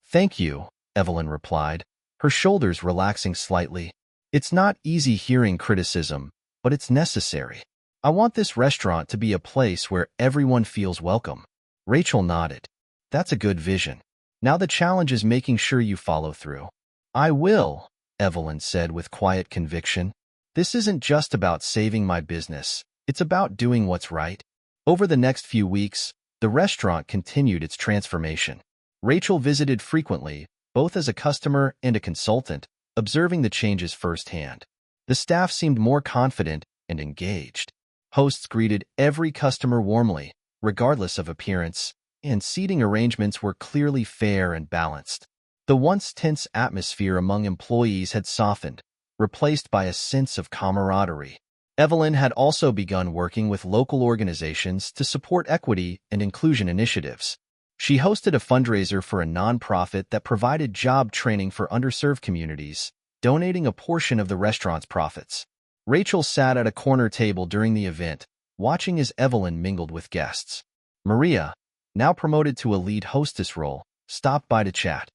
"Thank you," Evelyn replied, her shoulders relaxing slightly. "It's not easy hearing criticism, but it's necessary. I want this restaurant to be a place where everyone feels welcome." Rachel nodded. "That's a good vision. Now the challenge is making sure you follow through." "I will," Evelyn said with quiet conviction. "This isn't just about saving my business. It's about doing what's right." Over the next few weeks, the restaurant continued its transformation. Rachel visited frequently, both as a customer and a consultant, observing the changes firsthand. The staff seemed more confident and engaged. Hosts greeted every customer warmly, regardless of appearance, and seating arrangements were clearly fair and balanced. The once tense atmosphere among employees had softened, replaced by a sense of camaraderie. Evelyn had also begun working with local organizations to support equity and inclusion initiatives. She hosted a fundraiser for a nonprofit that provided job training for underserved communities, donating a portion of the restaurant's profits. Rachel sat at a corner table during the event, watching as Evelyn mingled with guests. Maria, now promoted to a lead hostess role, stopped by to chat.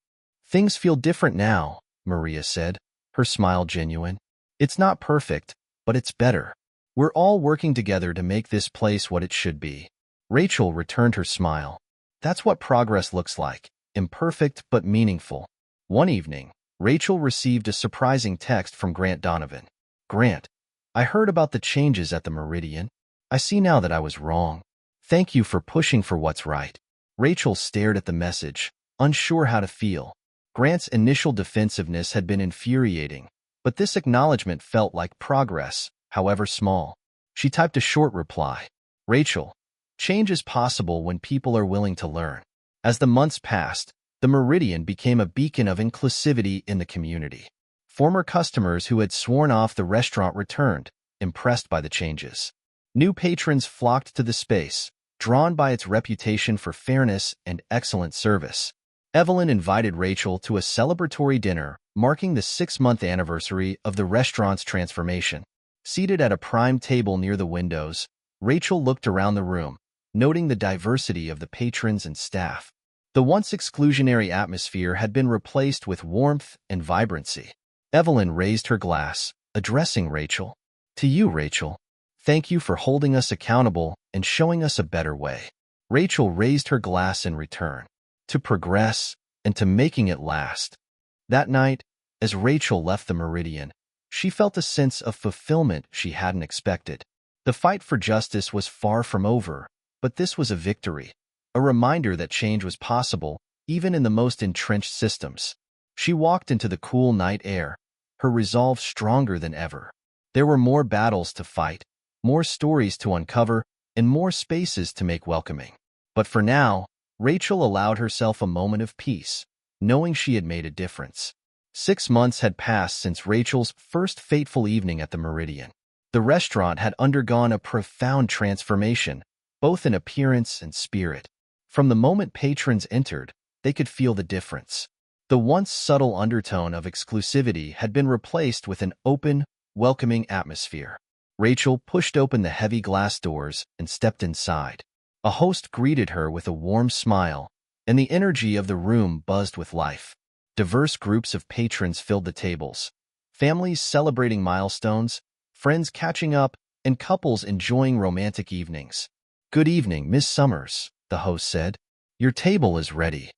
"Things feel different now," Maria said, her smile genuine. "It's not perfect, but it's better. We're all working together to make this place what it should be." Rachel returned her smile. That's what progress looks like, imperfect but meaningful. One evening, Rachel received a surprising text from Grant Donovan. Grant, I heard about the changes at the Meridian. I see now that I was wrong. Thank you for pushing for what's right. Rachel stared at the message, unsure how to feel. Grant's initial defensiveness had been infuriating, but this acknowledgement felt like progress, however small. She typed a short reply. Rachel, change is possible when people are willing to learn. As the months passed, the Meridian became a beacon of inclusivity in the community. Former customers who had sworn off the restaurant returned, impressed by the changes. New patrons flocked to the space, drawn by its reputation for fairness and excellent service. Evelyn invited Rachel to a celebratory dinner marking the 6-month anniversary of the restaurant's transformation. Seated at a prime table near the windows, Rachel looked around the room, noting the diversity of the patrons and staff. The once exclusionary atmosphere had been replaced with warmth and vibrancy. Evelyn raised her glass, addressing Rachel. To you, Rachel. Thank you for holding us accountable and showing us a better way. Rachel raised her glass in return. To progress and to making it last. That night, as Rachel left the Meridian, she felt a sense of fulfillment she hadn't expected. The fight for justice was far from over, but this was a victory, a reminder that change was possible, even in the most entrenched systems. She walked into the cool night air, her resolve stronger than ever. There were more battles to fight, more stories to uncover, and more spaces to make welcoming. But for now, Rachel allowed herself a moment of peace, knowing she had made a difference. 6 months had passed since Rachel's first fateful evening at the Meridian. The restaurant had undergone a profound transformation, both in appearance and spirit. From the moment patrons entered, they could feel the difference. The once subtle undertone of exclusivity had been replaced with an open, welcoming atmosphere. Rachel pushed open the heavy glass doors and stepped inside. A host greeted her with a warm smile, and the energy of the room buzzed with life. Diverse groups of patrons filled the tables. Families celebrating milestones, friends catching up, and couples enjoying romantic evenings. Good evening, Miss Summers, the host said. Your table is ready.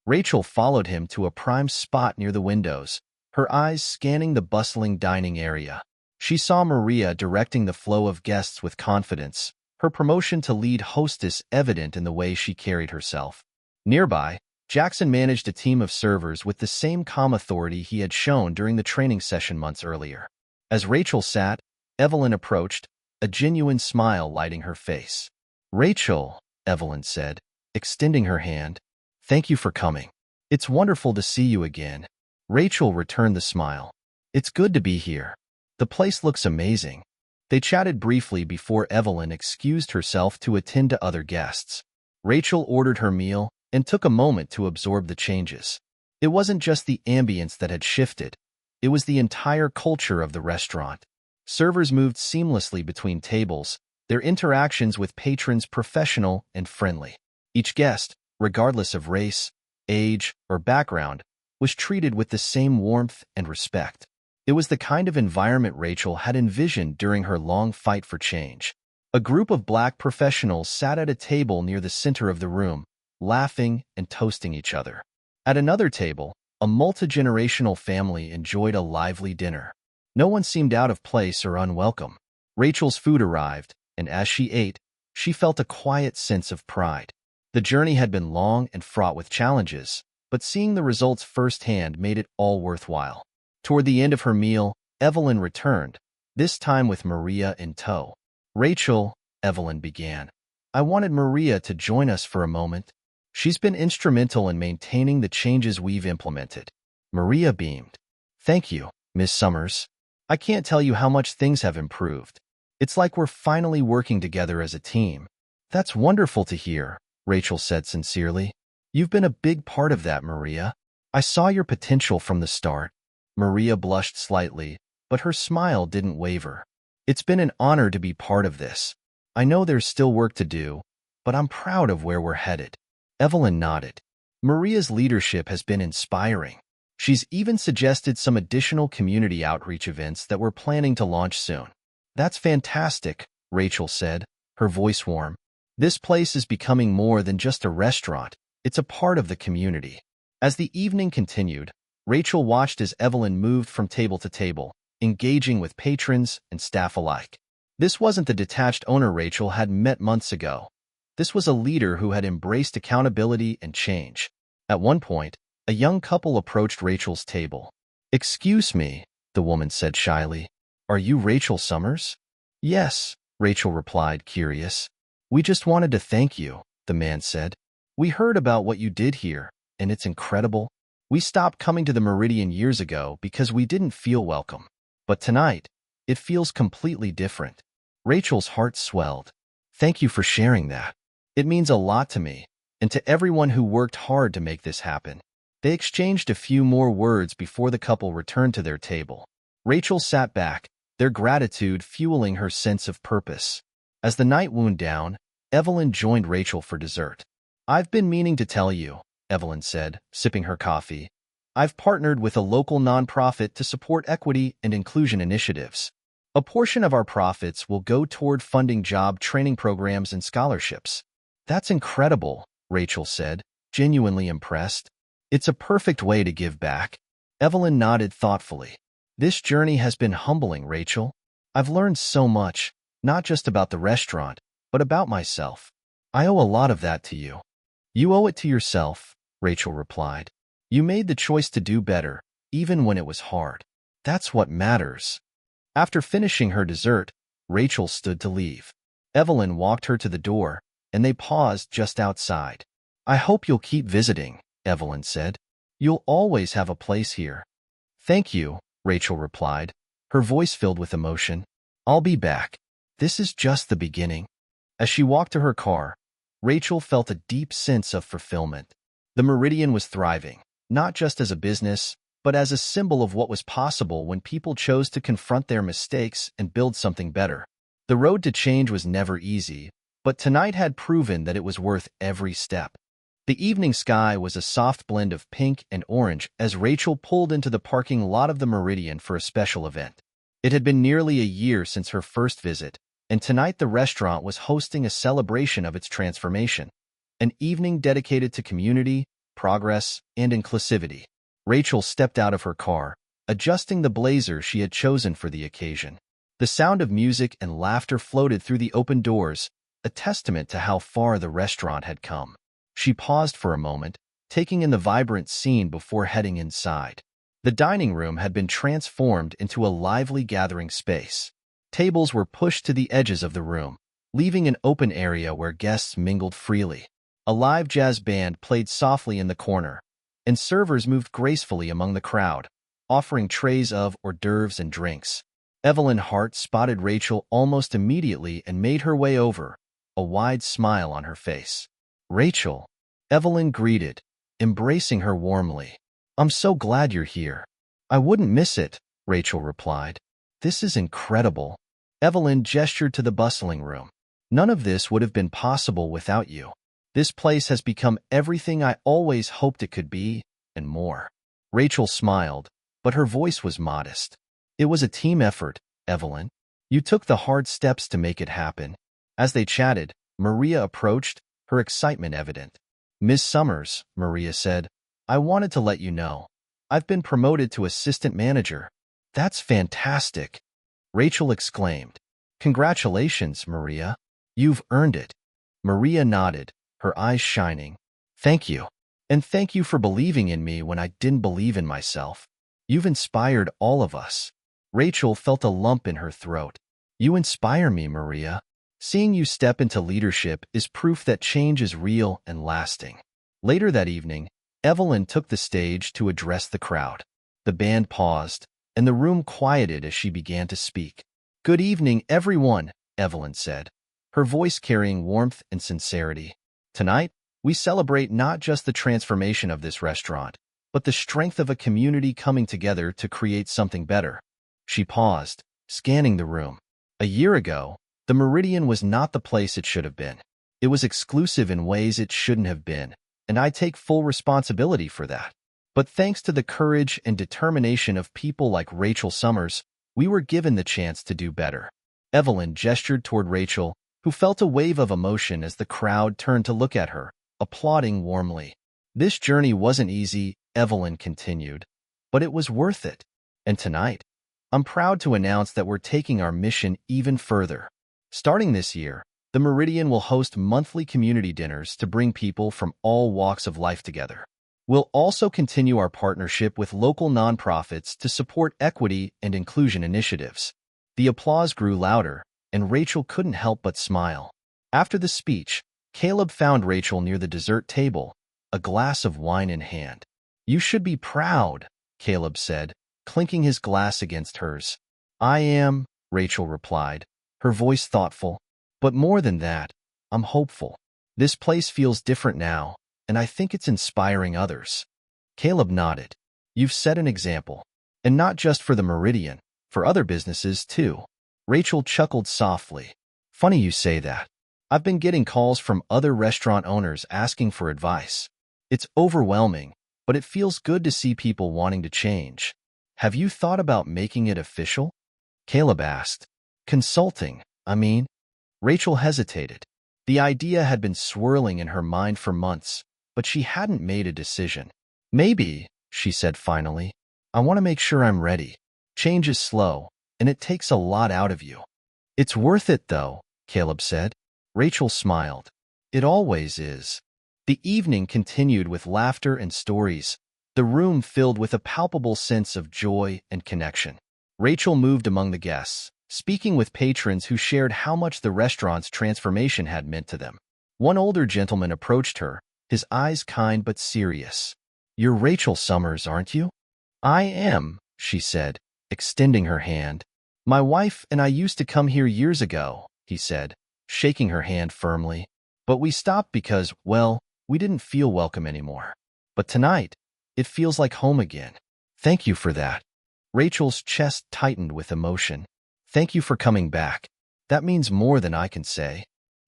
Rachel followed him to a prime spot near the windows, her eyes scanning the bustling dining area. She saw Maria directing the flow of guests with confidence, her promotion to lead hostess evident in the way she carried herself. Nearby, Jackson managed a team of servers with the same calm authority he had shown during the training session months earlier. As Rachel sat, Evelyn approached, a genuine smile lighting her face. Rachel, Evelyn said, extending her hand, thank you for coming. It's wonderful to see you again. Rachel returned the smile. It's good to be here. The place looks amazing. They chatted briefly before Evelyn excused herself to attend to other guests. Rachel ordered her meal and took a moment to absorb the changes. It wasn't just the ambience that had shifted. It was the entire culture of the restaurant. Servers moved seamlessly between tables, their interactions with patrons professional and friendly. Each guest, regardless of race, age, or background, was treated with the same warmth and respect. It was the kind of environment Rachel had envisioned during her long fight for change. A group of Black professionals sat at a table near the center of the room, laughing and toasting each other. At another table, a multi-generational family enjoyed a lively dinner. No one seemed out of place or unwelcome. Rachel's food arrived, and as she ate, she felt a quiet sense of pride. The journey had been long and fraught with challenges, but seeing the results firsthand made it all worthwhile. Toward the end of her meal, Evelyn returned, this time with Maria in tow. Rachel, Evelyn began. I wanted Maria to join us for a moment. She's been instrumental in maintaining the changes we've implemented. Maria beamed. Thank you, Miss Summers. I can't tell you how much things have improved. It's like we're finally working together as a team. That's wonderful to hear, Rachel said sincerely. You've been a big part of that, Maria. I saw your potential from the start. Maria blushed slightly, but her smile didn't waver. It's been an honor to be part of this. I know there's still work to do, but I'm proud of where we're headed. Evelyn nodded. Maria's leadership has been inspiring. She's even suggested some additional community outreach events that we're planning to launch soon. That's fantastic, Rachel said, her voice warm. This place is becoming more than just a restaurant. It's a part of the community. As the evening continued, Rachel watched as Evelyn moved from table to table, engaging with patrons and staff alike. This wasn't the detached owner Rachel had met months ago. This was a leader who had embraced accountability and change. At one point, a young couple approached Rachel's table. "Excuse me," the woman said shyly. "Are you Rachel Summers?" "Yes," Rachel replied, curious. "We just wanted to thank you," the man said. "We heard about what you did here, and it's incredible. We stopped coming to the Meridian years ago because we didn't feel welcome. But tonight, it feels completely different." Rachel's heart swelled. "Thank you for sharing that. It means a lot to me, and to everyone who worked hard to make this happen." They exchanged a few more words before the couple returned to their table. Rachel sat back, their gratitude fueling her sense of purpose. As the night wound down, Evelyn joined Rachel for dessert. "I've been meaning to tell you," Evelyn said, sipping her coffee. "I've partnered with a local nonprofit to support equity and inclusion initiatives. A portion of our profits will go toward funding job training programs and scholarships." "That's incredible," Rachel said, genuinely impressed. "It's a perfect way to give back." Evelyn nodded thoughtfully. "This journey has been humbling, Rachel. I've learned so much, not just about the restaurant, but about myself. I owe a lot of that to you." "You owe it to yourself," Rachel replied. "You made the choice to do better, even when it was hard. That's what matters." After finishing her dessert, Rachel stood to leave. Evelyn walked her to the door, and they paused just outside. "I hope you'll keep visiting," Evelyn said. "You'll always have a place here." "Thank you," Rachel replied, her voice filled with emotion. "I'll be back. This is just the beginning." As she walked to her car, Rachel felt a deep sense of fulfillment. The Meridian was thriving, not just as a business, but as a symbol of what was possible when people chose to confront their mistakes and build something better. The road to change was never easy, but tonight had proven that it was worth every step. The evening sky was a soft blend of pink and orange as Rachel pulled into the parking lot of the Meridian for a special event. It had been nearly a year since her first visit, and tonight the restaurant was hosting a celebration of its transformation, an evening dedicated to community, progress, and inclusivity. Rachel stepped out of her car, adjusting the blazer she had chosen for the occasion. The sound of music and laughter floated through the open doors, a testament to how far the restaurant had come. She paused for a moment, taking in the vibrant scene before heading inside. The dining room had been transformed into a lively gathering space. Tables were pushed to the edges of the room, leaving an open area where guests mingled freely. A live jazz band played softly in the corner, and servers moved gracefully among the crowd, offering trays of hors d'oeuvres and drinks. Evelyn Hart spotted Rachel almost immediately and made her way over, a wide smile on her face. "Rachel," Evelyn greeted, embracing her warmly. "I'm so glad you're here." "I wouldn't miss it," Rachel replied. "This is incredible." Evelyn gestured to the bustling room. "None of this would have been possible without you. This place has become everything I always hoped it could be, and more." Rachel smiled, but her voice was modest. "It was a team effort, Evelyn. You took the hard steps to make it happen." As they chatted, Maria approached, her excitement evident. "Miss Summers," Maria said, "I wanted to let you know. I've been promoted to assistant manager." "That's fantastic," Rachel exclaimed. "Congratulations, Maria. You've earned it." Maria nodded, her eyes shining. "Thank you. And thank you for believing in me when I didn't believe in myself. You've inspired all of us." Rachel felt a lump in her throat. "You inspire me, Maria. Seeing you step into leadership is proof that change is real and lasting." Later that evening, Evelyn took the stage to address the crowd. The band paused, and the room quieted as she began to speak. "Good evening, everyone," Evelyn said, her voice carrying warmth and sincerity. "Tonight, we celebrate not just the transformation of this restaurant, but the strength of a community coming together to create something better." She paused, scanning the room. A year ago, the Meridian was not the place it should have been. It was exclusive in ways it shouldn't have been, and I take full responsibility for that. But thanks to the courage and determination of people like Rachel Summers, we were given the chance to do better. Evelyn gestured toward Rachel, who felt a wave of emotion as the crowd turned to look at her, applauding warmly. This journey wasn't easy, Evelyn continued, but it was worth it. And tonight, I'm proud to announce that we're taking our mission even further. Starting this year, the Meridian will host monthly community dinners to bring people from all walks of life together. We'll also continue our partnership with local nonprofits to support equity and inclusion initiatives. The applause grew louder, and Rachel couldn't help but smile. After the speech, Caleb found Rachel near the dessert table, a glass of wine in hand. "You should be proud," Caleb said, clinking his glass against hers. "I am," Rachel replied, her voice thoughtful. "But more than that, I'm hopeful. This place feels different now, and I think it's inspiring others." Caleb nodded. "You've set an example. And not just for the Meridian, for other businesses too." Rachel chuckled softly. "Funny you say that. I've been getting calls from other restaurant owners asking for advice. It's overwhelming, but it feels good to see people wanting to change. Have you thought about making it official?" Caleb asked. "Consulting, I mean?" Rachel hesitated. The idea had been swirling in her mind for months, but she hadn't made a decision. "Maybe," she said finally. "I want to make sure I'm ready. Change is slow, and it takes a lot out of you." "It's worth it, though," Caleb said. Rachel smiled. "It always is." The evening continued with laughter and stories, the room filled with a palpable sense of joy and connection. Rachel moved among the guests, speaking with patrons who shared how much the restaurant's transformation had meant to them. One older gentleman approached her, his eyes kind but serious. "You're Rachel Summers, aren't you?" "I am," she said, extending her hand. "My wife and I used to come here years ago," he said, shaking her hand firmly. "But we stopped because, well, we didn't feel welcome anymore. But tonight, it feels like home again." "Thank you for that." Rachel's chest tightened with emotion. "Thank you for coming back. That means more than I can say."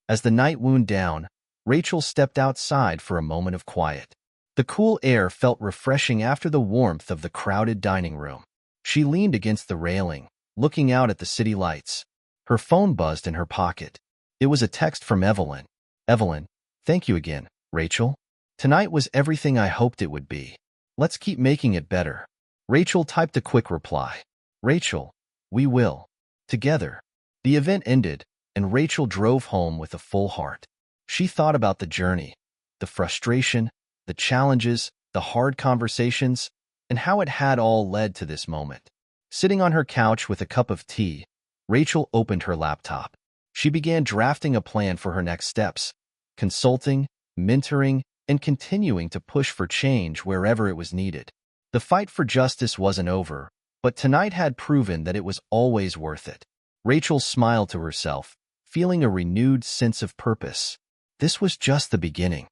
As the night wound down, Rachel stepped outside for a moment of quiet. The cool air felt refreshing after the warmth of the crowded dining room. She leaned against the railing, looking out at the city lights. Her phone buzzed in her pocket. It was a text from Evelyn. "Evelyn, thank you again, Rachel. Tonight was everything I hoped it would be. Let's keep making it better." Rachel typed a quick reply. "Rachel, we will. Together." The event ended, and Rachel drove home with a full heart. She thought about the journey, the frustration, the challenges, the hard conversations, and how it had all led to this moment. Sitting on her couch with a cup of tea, Rachel opened her laptop. She began drafting a plan for her next steps, consulting, mentoring, and continuing to push for change wherever it was needed. The fight for justice wasn't over, but tonight had proven that it was always worth it. Rachel smiled to herself, feeling a renewed sense of purpose. This was just the beginning.